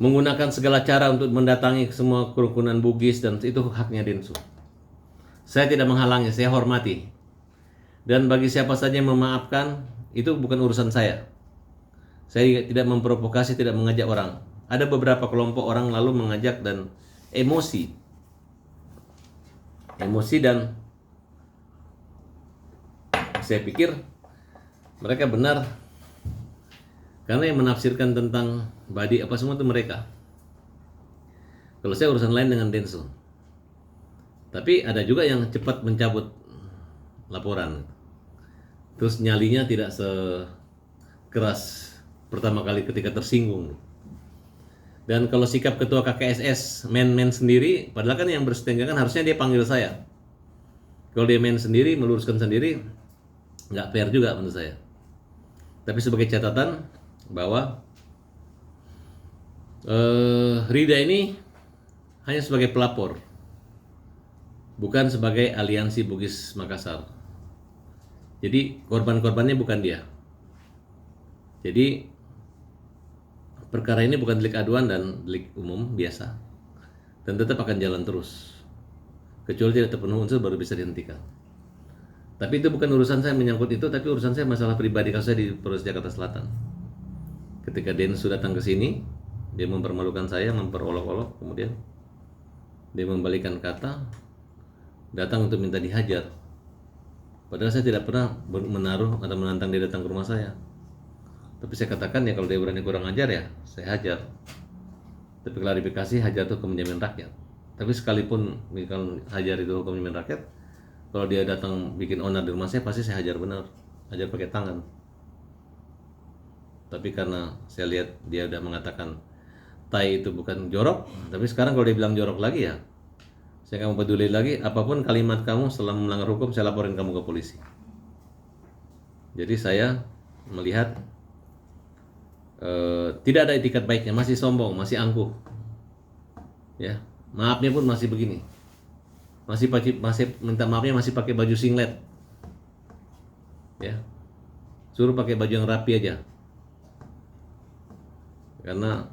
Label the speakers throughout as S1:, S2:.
S1: menggunakan segala cara untuk mendatangi semua kerukunan Bugis, dan itu haknya Densu. Saya tidak menghalangi, saya hormati. Dan bagi siapa saja yang memaafkan, itu bukan urusan saya. Saya tidak memprovokasi, tidak mengajak orang. Ada beberapa kelompok orang lalu mengajak dan emosi. Dan saya pikir mereka benar, karena yang menafsirkan tentang badi apa semua itu mereka. Kalau saya urusan lain dengan Densu. Tapi ada juga yang cepat mencabut laporan. Terus nyalinya tidak sekeras pertama kali ketika tersinggung. Dan kalau sikap ketua KKSS main sendiri, padahal kan yang bersetengah kan harusnya dia panggil saya. Kalau dia main sendiri, meluruskan sendiri, nggak fair juga menurut saya. Tapi sebagai catatan bahwa Rida ini hanya sebagai pelapor, bukan sebagai aliansi Bugis Makassar. Jadi korban-korbannya bukan dia. Jadi perkara ini bukan delik aduan dan delik umum biasa, dan tetap akan jalan terus. Kecuali tidak terpenuhi unsur baru bisa dihentikan. Tapi itu bukan urusan saya menyangkut itu, tapi urusan saya masalah pribadi kasus saya di Polres Jakarta Selatan. Ketika Densu datang ke sini, dia mempermalukan saya, memperolok-olok, kemudian dia membalikan kata, datang untuk minta dihajar. Padahal saya tidak pernah menaruh atau menantang dia datang ke rumah saya. Tapi saya katakan ya kalau dia berani kurang ajar ya saya hajar. Tapi klarifikasi, hajar itu hukum menjamin rakyat. Tapi sekalipun kalau hajar itu hukum menjamin rakyat, kalau dia datang bikin onar di rumah saya pasti saya hajar benar, hajar pakai tangan. Tapi karena saya lihat dia udah mengatakan tai itu bukan jorok, tapi sekarang kalau dia bilang jorok lagi ya saya nggak mau peduli lagi. Apapun kalimat kamu setelah melanggar hukum, saya laporin kamu ke polisi. Jadi saya melihat tidak ada etikat baiknya, masih sombong, masih angkuh. Ya, maafnya pun masih begini. Masih minta maafnya masih pakai baju singlet. Ya. Suruh pakai baju yang rapi aja. Karena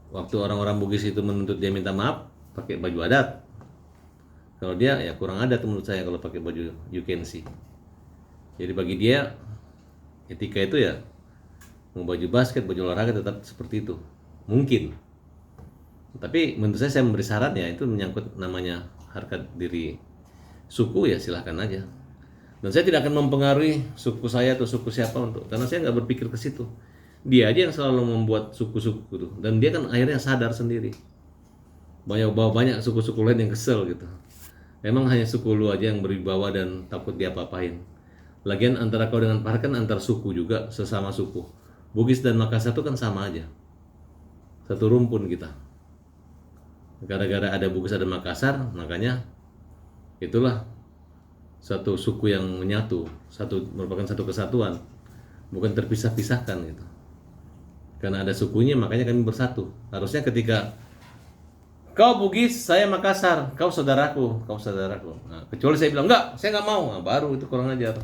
S1: waktu orang-orang Bugis itu menuntut dia minta maaf pakai baju adat. Kalau dia ya kurang adat menurut saya kalau pakai baju you can see. Jadi bagi dia etika itu ya mau baju basket, baju olahraga tetap seperti itu. Mungkin. Tapi menurut saya memberi saran ya itu menyangkut namanya harkat diri suku ya silahkan aja. Dan saya tidak akan mempengaruhi suku saya atau suku siapa karena saya nggak berpikir ke situ. Dia aja yang selalu membuat suku-suku itu, dan dia kan akhirnya sadar sendiri. Banyak suku-suku lain yang kesel gitu. Emang hanya suku lu aja yang berwibawa dan takut diapa-apain. Lagian antara kau dengan Pak kan antar suku juga, sesama suku. Bugis dan Makassar itu kan sama aja. Satu rumpun kita. Gara-gara ada Bugis ada Makassar, makanya itulah satu suku yang menyatu, merupakan satu kesatuan, bukan terpisah-pisahkan gitu. Karena ada sukunya makanya kami bersatu. Harusnya ketika kau Bugis, saya Makassar, kau saudaraku. Nah, kecuali saya bilang enggak, saya nggak mau, nah, baru itu kurang ajar.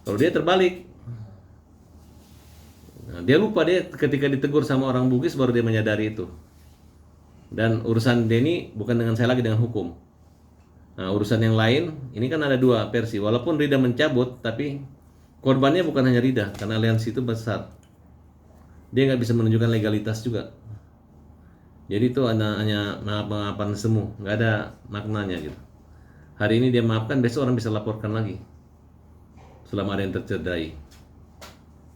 S1: Kalau dia terbalik, nah, dia lupa dia ketika ditegur sama orang Bugis baru dia menyadari itu. Dan urusan Denny bukan dengan saya lagi, dengan hukum. Nah, urusan yang lain, ini kan ada dua versi. Walaupun Rida mencabut, tapi korbannya bukan hanya Rida, karena aliansi itu besar. Dia nggak bisa menunjukkan legalitas juga. Jadi itu hanya maaf-maafan semu, nggak ada maknanya gitu. Hari ini dia maafkan, besok orang bisa laporkan lagi. Selama ada yang tercederai.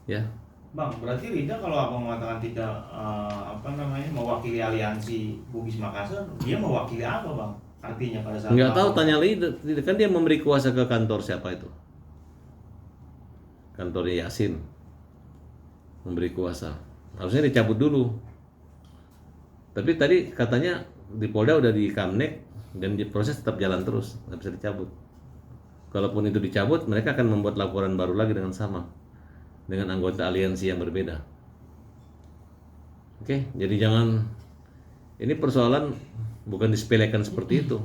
S1: Ya.
S2: Bang, berarti Rida kalau abang mengatakan tidak mewakili aliansi Bugis Makassar, dia mewakili apa bang? Artinya pada saat
S1: Nggak tahu, tanya Rida, kan dia memberi kuasa ke kantor siapa itu? Kantornya Yasin. Memberi kuasa. Harusnya dicabut dulu. Tapi tadi katanya di Polda udah di Kamnek dan proses tetap jalan terus, nggak bisa dicabut. Kalaupun itu dicabut, mereka akan membuat laporan baru lagi dengan sama, dengan anggota aliansi yang berbeda. Oke, jadi jangan, ini persoalan bukan disepelekan seperti itu.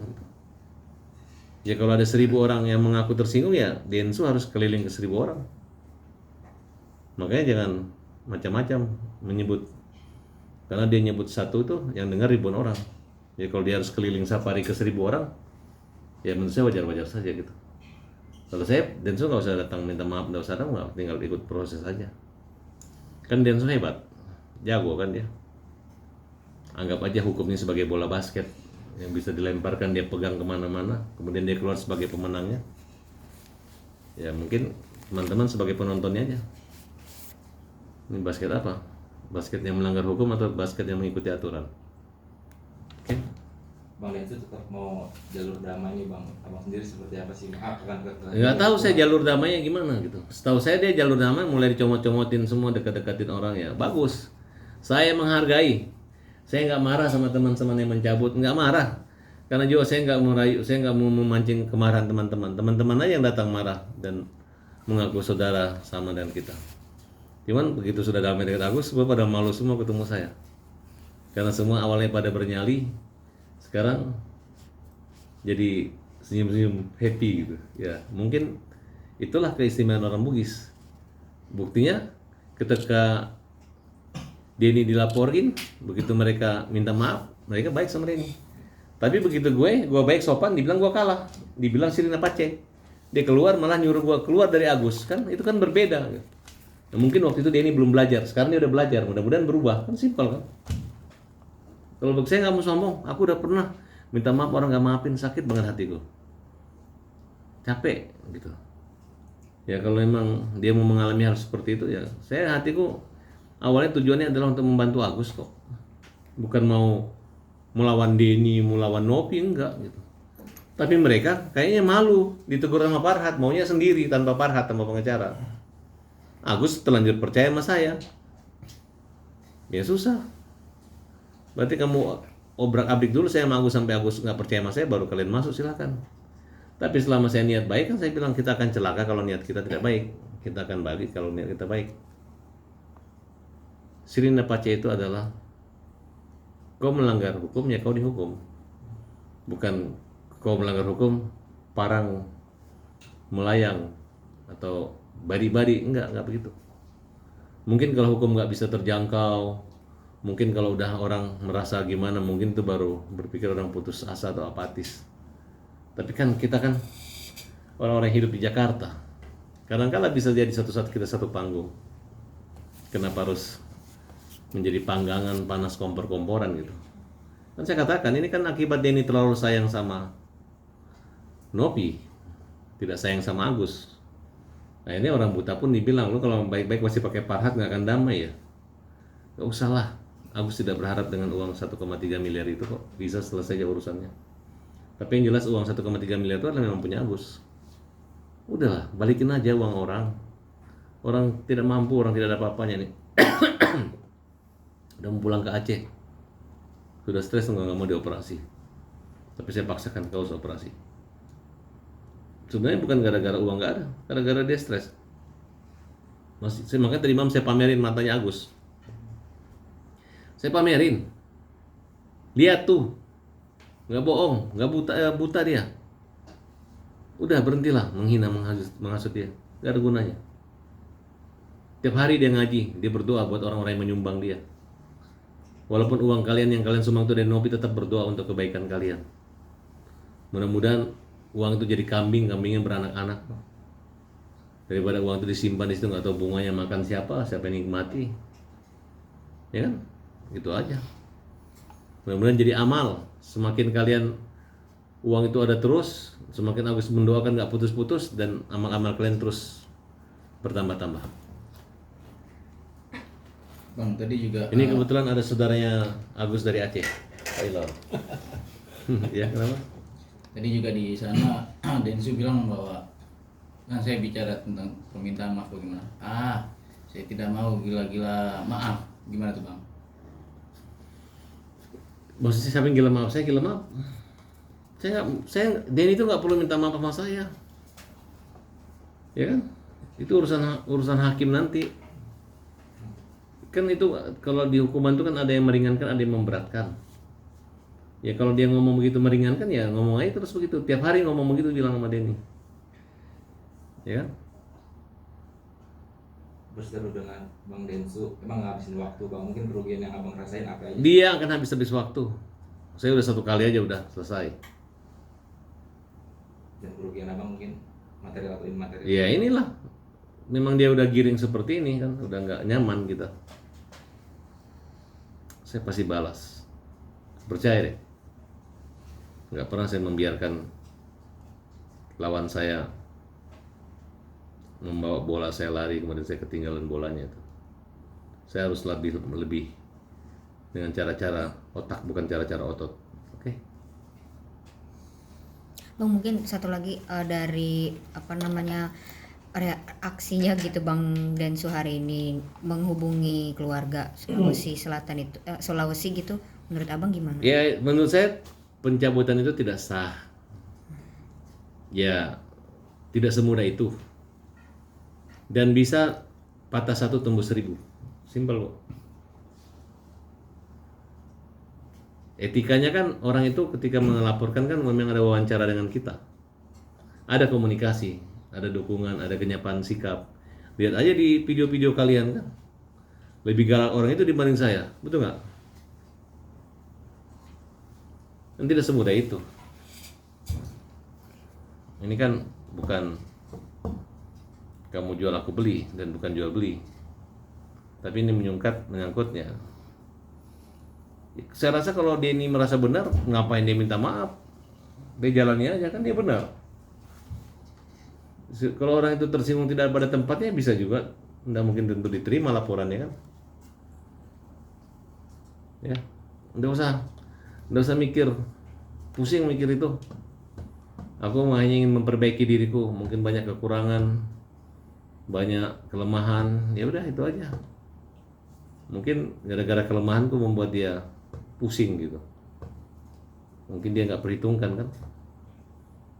S1: Ya kalau ada 1.000 orang yang mengaku tersinggung ya Densu harus keliling ke 1.000 orang. Makanya jangan macam-macam menyebut, karena dia nyebut satu tuh yang dengar ribuan orang. Jadi kalau dia harus keliling safari ke 1.000 orang, ya menurut saya wajar-wajar saja gitu. Kalau saya, Densu nggak usah datang minta maaf, nggak usah datang, nggak, tinggal ikut proses aja. Kan Densu hebat, jago kan dia. Anggap aja hukumnya sebagai bola basket yang bisa dilemparkan, dia pegang kemana-mana, kemudian dia keluar sebagai pemenangnya. Ya mungkin teman-teman sebagai penontonnya aja. Ini basket apa? Basket yang melanggar hukum atau basket yang mengikuti aturan? Oke.
S3: Bang Densu tetap mau jalur damai nih Bang. Abang sendiri seperti apa sih? Akan
S1: Nggak tahu saya jalur damainya gimana gitu. Setahu saya dia jalur damai mulai dicomot-comotin semua, dekat-dekatin orang ya. Bagus. Saya menghargai. Saya nggak marah sama teman-teman yang mencabut, nggak marah. Karena juga saya nggak mau rayu, saya nggak mau memancing kemarahan teman-teman. Teman-teman aja yang datang marah dan mengaku saudara sama dengan kita. Cuman begitu sudah damai dengan Agus, semua pada malu semua ketemu saya. Karena semua awalnya pada bernyali, sekarang jadi senyum-senyum happy gitu. Ya mungkin itulah keistimewaan orang Bugis. Buktinya ketika Denny dilaporin, begitu mereka minta maaf, mereka baik sama Denny. Tapi begitu gue baik sopan, dibilang gue kalah, dibilang Sirina Pace. Dia keluar malah nyuruh gue keluar dari Agus, kan itu kan berbeda. Nah, mungkin waktu itu Denny belum belajar, sekarang dia udah belajar, mudah-mudahan berubah, kan simpel kan. Kalau bagi saya nggak mau sombong, aku udah pernah minta maaf orang nggak maafin, sakit banget hatiku, capek gitu. Ya kalau memang dia mau mengalami hal seperti itu ya, saya hatiku awalnya tujuannya adalah untuk membantu Agus kok, bukan mau melawan Denny, melawan Nopi, enggak gitu. Tapi mereka kayaknya malu ditegur sama Farhat, maunya sendiri tanpa Farhat, tanpa pengacara. Agus terlanjur percaya sama saya, ya susah. Berarti kamu obrak-abrik dulu saya sama Agus sampai Agus nggak percaya sama saya, baru kalian masuk, silakan. Tapi selama saya niat baik kan saya bilang kita akan celaka kalau niat kita tidak baik, kita akan balik kalau niat kita baik. Sirina Pace itu adalah kau melanggar hukum ya kau dihukum, bukan kau melanggar hukum parang melayang atau bari-bari, enggak begitu. Mungkin kalau hukum nggak bisa terjangkau, mungkin kalau udah orang merasa gimana, mungkin itu baru berpikir orang putus asa atau apatis. Tapi kan kita kan orang-orang yang hidup di Jakarta, kadang-kala bisa jadi satu saat kita satu panggung. Kenapa harus menjadi panggangan panas kompor-komporan gitu? Kan saya katakan ini kan akibat Denny terlalu sayang sama Nopi, tidak sayang sama Agus. Nah ini orang buta pun dibilang, lu kalau baik-baik masih pakai Farhat nggak akan damai ya. Gak usah lah, Agus tidak berharap dengan uang 1,3 miliar itu kok bisa selesai aja urusannya. Tapi yang jelas uang 1,3 miliar itu adalah memang punya Agus. Udahlah, balikin aja uang orang. Orang tidak mampu, orang tidak ada apa-apanya nih. Udah mau pulang ke Aceh, sudah stres nggak mau dioperasi. Tapi saya paksakan kau harus operasi. Sebenarnya bukan gara-gara uang nggak ada, gara-gara dia stres. Makanya tadi malam saya pamerin matanya Agus. Saya pamerin, lihat tuh, nggak bohong, nggak buta dia. Udah berhentilah menghina, menghasut dia, nggak ada gunanya. Tiap hari dia ngaji, dia berdoa buat orang-orang yang menyumbang dia. Walaupun uang kalian yang kalian sumbang itu dari Nopi, tetap berdoa untuk kebaikan kalian. Mudah-mudahan uang itu jadi kambingnya beranak-anak. Daripada uang itu disimpan di situ nggak tahu bunganya makan siapa yang nikmati. Ya kan? Gitu aja. Mudah-mudahan jadi amal. Semakin kalian uang itu ada terus, semakin Agus mendoakan nggak putus-putus, dan amal-amal kalian terus bertambah-tambah.
S4: Bang, tadi juga
S1: Ini kebetulan ada saudaranya Agus dari Aceh, Pak Ilor. Ya, kenapa?
S4: tadi juga di sana Densu bilang bahwa kan saya bicara tentang permintaan maaf bagaimana. Saya tidak mau gila-gila maaf. Gimana tuh, Bang?
S1: Maksudnya siapa yang gila maaf? Saya gila maaf. Denny itu nggak perlu minta maaf sama saya. Ya kan? Itu urusan hakim nanti. Kan itu kalau di hukuman itu kan ada yang meringankan, ada yang memberatkan. Ya kalau dia ngomong begitu meringankan, ya ngomong aja terus begitu. Tiap hari ngomong begitu bilang sama Denny. Ya kan?
S3: berseteru dengan Bang Densu, emang ngabisin waktu bang, mungkin kerugian yang abang rasain apa aja?
S1: Dia akan habis waktu. Saya udah 1 kali aja udah selesai.
S3: Dan kerugian abang mungkin material atau imaterial?
S1: Ya inilah, memang dia udah giring seperti ini kan, udah nggak nyaman kita. Saya pasti balas, percaya deh. Nggak pernah saya membiarkan lawan saya membawa bola saya lari kemudian saya ketinggalan bolanya itu. Saya harus lebih dengan cara-cara otak, bukan cara-cara otot. Oke.
S5: Bang, mungkin satu lagi dari reaksinya gitu Bang Densu hari ini menghubungi keluarga Sulawesi Selatan itu Sulawesi gitu, menurut Abang gimana?
S1: Ya menurut saya pencabutan itu tidak sah. Ya tidak semudah itu. Dan bisa patah 1 tumbuh 1000. Simpel kok. Etikanya kan orang itu ketika melaporkan kan memang ada wawancara dengan kita. Ada komunikasi, ada dukungan, ada kenyapaan sikap. Lihat aja di video-video kalian kan. Lebih galak orang itu dibanding saya, betul nggak? Dan tidak semudah itu. Ini kan bukan kamu jual aku beli dan bukan jual beli. Tapi ini menyangkutnya. Saya rasa kalau Denny merasa benar, ngapain dia minta maaf? Dia jalani aja kan dia benar. Kalau orang itu tersinggung tidak pada tempatnya bisa juga, tidak mungkin tentu diterima laporannya kan. Ya, nggak usah mikir, pusing mikir itu. Aku hanya ingin memperbaiki diriku, mungkin banyak kekurangan, banyak kelemahan, ya udah itu aja. Mungkin gara-gara kelemahanku membuat dia pusing gitu. Mungkin dia nggak perhitungkan kan.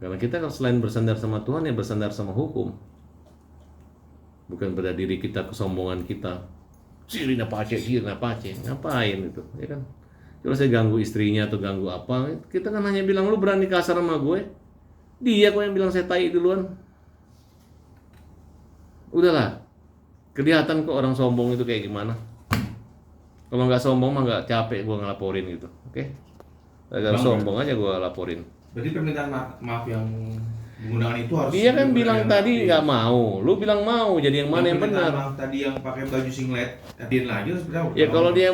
S1: Karena kita kalau selain bersandar sama Tuhan ya bersandar sama hukum. Bukan pada diri kita, kesombongan kita. Sirina pace, ngapain itu, ya kan? Kalau saya ganggu istrinya atau ganggu apa, kita kan hanya bilang lu berani kasar sama gue. Dia kok yang bilang saya tai duluan. Udahlah. Kelihatan kok orang sombong itu kayak gimana. Kalau nggak sombong mah nggak capek gue ngelaporin gitu, oke? Gara-gara sombong aja gue laporin.
S2: Berarti permintaan maaf yang menggunakan itu harus.
S1: Dia kan bilang tadi nggak mau, lu bilang mau, jadi yang mana yang benar?
S2: Maaf tadi yang pakai baju singlet, hadirin lagi harus berapa?
S1: Ya kalau dia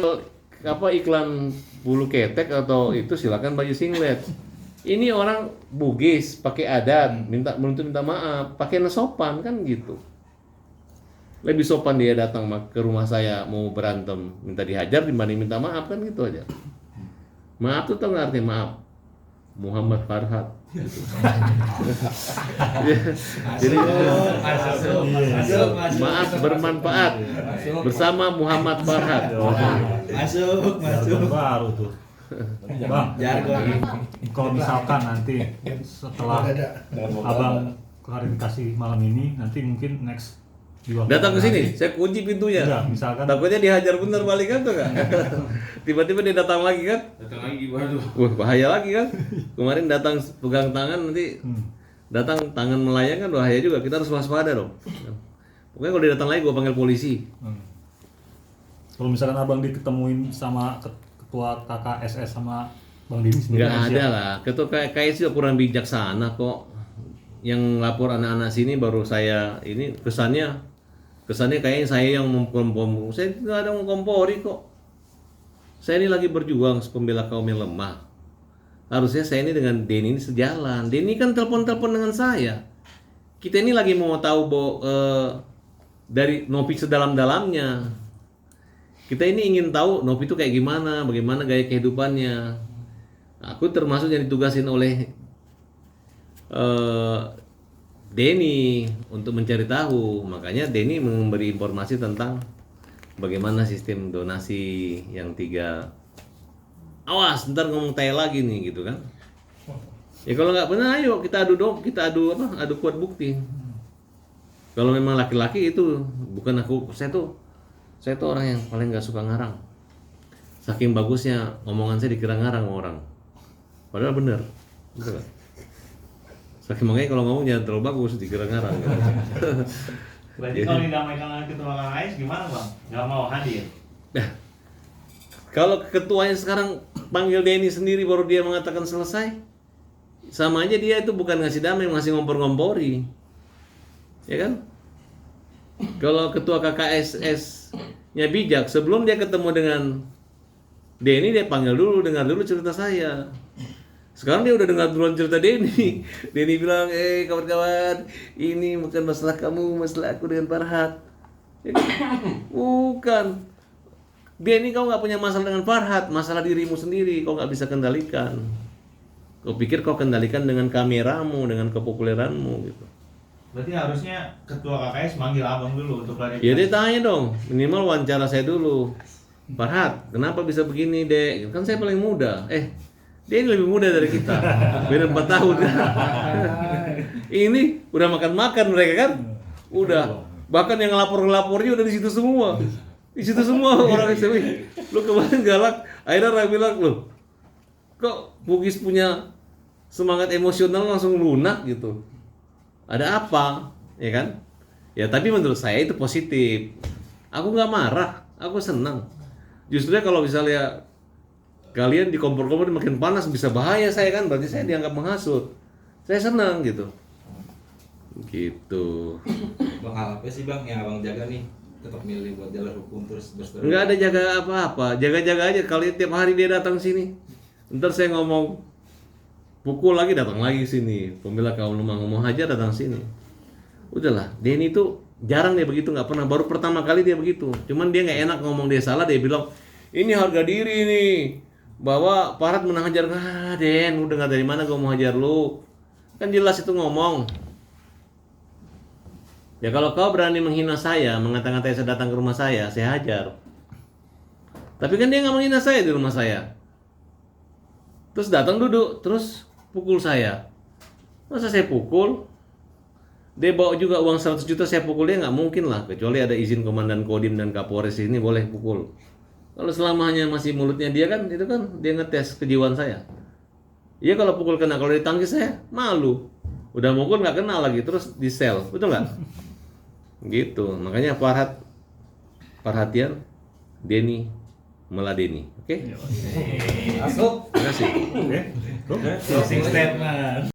S1: iklan bulu ketek atau itu silakan baju singlet. Ini orang Bugis pakai adat, menuntut minta maaf, pakai sopan kan gitu. Lebih sopan dia datang ke rumah saya mau berantem minta dihajar dibanding minta maaf kan gitu aja. Maaf tuh tau nggak artinya maaf? Muhammad Farhat. Jadi maaf bermanfaat bersama Muhammad Farhat.
S6: Masuk. Baru tuh. Bang, kalau misalkan nanti setelah abang klarifikasi malam ini, nanti mungkin next
S1: datang ke sini, saya kunci pintunya.
S6: Enggak, misalkan
S1: Takutnya dihajar bener balikan tuh kan. Tiba-tiba dia datang lagi kan.
S2: Datang lagi gimana tuh?
S1: Wah, bahaya lagi kan. Kemarin datang pegang tangan nanti datang tangan melayang kan bahaya juga. Kita harus waspada dong. Pokoknya kalau dia datang lagi gua panggil polisi.
S6: kalau misalkan abang diketemuin sama ketua KKSS sama Bang Dini sendiri,
S1: Nggak ada lah. Ketua KKS juga kurang bijaksana kok. Yang lapor anak-anak sini baru saya ini kesannya kayaknya saya yang mengkompori. Saya tidak ada mengkompori kok. Saya ini lagi berjuang pembela kaum yang lemah. Harusnya saya ini dengan Denny ini sejalan. Denny kan telepon-telepon dengan saya. Kita ini lagi mau tahu dari Novi sedalam-dalamnya. Kita ini ingin tahu Novi itu kayak gimana, bagaimana gaya kehidupannya. Aku termasuk yang ditugasin oleh Denny untuk mencari tahu, makanya Denny memberi informasi tentang bagaimana sistem donasi yang 3. Awas, ntar ngomong tai lagi nih gitu kan? Ya kalau nggak benar, ayo kita adu kuat bukti. Kalau memang laki-laki itu bukan aku, saya tuh orang yang paling nggak suka ngarang. Saking bagusnya omongan saya dikira ngarang sama orang, padahal benar, betul kan? Saking makanya kalau ngomong jangan terlalu bagus dikira ngarang gitu.
S2: Berarti kalau didamaikan dengan ketua KKS gimana bang? Nggak mau hadir?
S1: Nah, kalau ketuanya sekarang panggil Denny sendiri baru dia mengatakan selesai, sama aja dia itu bukan ngasih damai, ngasih ngompor-ngompori, ya kan? Kalau ketua KKSS-nya bijak, sebelum dia ketemu dengan Denny dia panggil dulu, dengar dulu cerita saya. Sekarang dia udah dengar duluan cerita Denny. Denny bilang, kawan-kawan, ini bukan masalah kamu, masalah aku dengan Farhat. Ya kan? Bukan. Denny, kau nggak punya masalah dengan Farhat, masalah dirimu sendiri, kau nggak bisa kendalikan. Kau pikir kau kendalikan dengan kameramu, dengan kepopuleranmu gitu.
S2: Berarti harusnya ketua KKS manggil abang dulu untuk klarifikasi.
S1: Ya dia tanya dong, minimal wawancara saya dulu. Farhat, kenapa bisa begini, Dek? Kan saya paling muda. Dia ini lebih muda dari kita. Beda 4 tahun. Ini udah makan-makan mereka kan? Udah. Bahkan yang ngelapor-ngelapornya udah di situ semua. Di situ semua orang SMP. Lu kemarin galak, akhirnya orang bilang, "Loh, kok Bugis punya semangat emosional langsung lunak gitu? Ada apa?" Ya kan? Ya tapi menurut saya itu positif. Aku nggak marah, aku senang. Justru kalau misalnya kalian di kompor-kompor makin panas bisa bahaya saya kan, berarti saya dianggap menghasut. Saya senang gitu. Gitu.
S3: Bang, hal apa sih bang yang abang jaga nih tetap milih buat jalur hukum terus berseteru?
S1: Enggak ada jaga apa-apa, jaga-jaga aja. Kalau tiap hari dia datang sini, ntar saya ngomong pukul lagi datang lagi sini. Pembela kaum lemah ngomong aja datang sini. Udahlah, Denny itu jarang dia begitu, nggak pernah. Baru pertama kali dia begitu. Cuman dia nggak enak ngomong dia salah, dia bilang ini harga diri nih. Bahwa Farhat menahajar, Den, udah nggak dari mana gue mau hajar lu. Kan jelas itu ngomong. Ya kalau kau berani menghina saya, mengata-ngatai saya datang ke rumah saya hajar. Tapi kan dia nggak menghina saya di rumah saya. Terus datang duduk, terus pukul saya. Masa saya pukul? Dia bawa juga uang 100 juta, saya pukul dia nggak mungkin lah. Kecuali ada izin Komandan Kodim dan Kapolres ini boleh pukul. Kalau selamanya masih mulutnya dia kan, itu kan dia ngetes kejiwaan saya. Iya kalau pukul kena, kalau ditangkis saya malu. Udah mukul nggak kena lagi, terus di sel, betul nggak? Gitu, makanya Farhat perhatian, Denny meladeni, oke?
S3: Masuk.
S1: Terima kasih.
S6: Oke.
S2: Closing statement.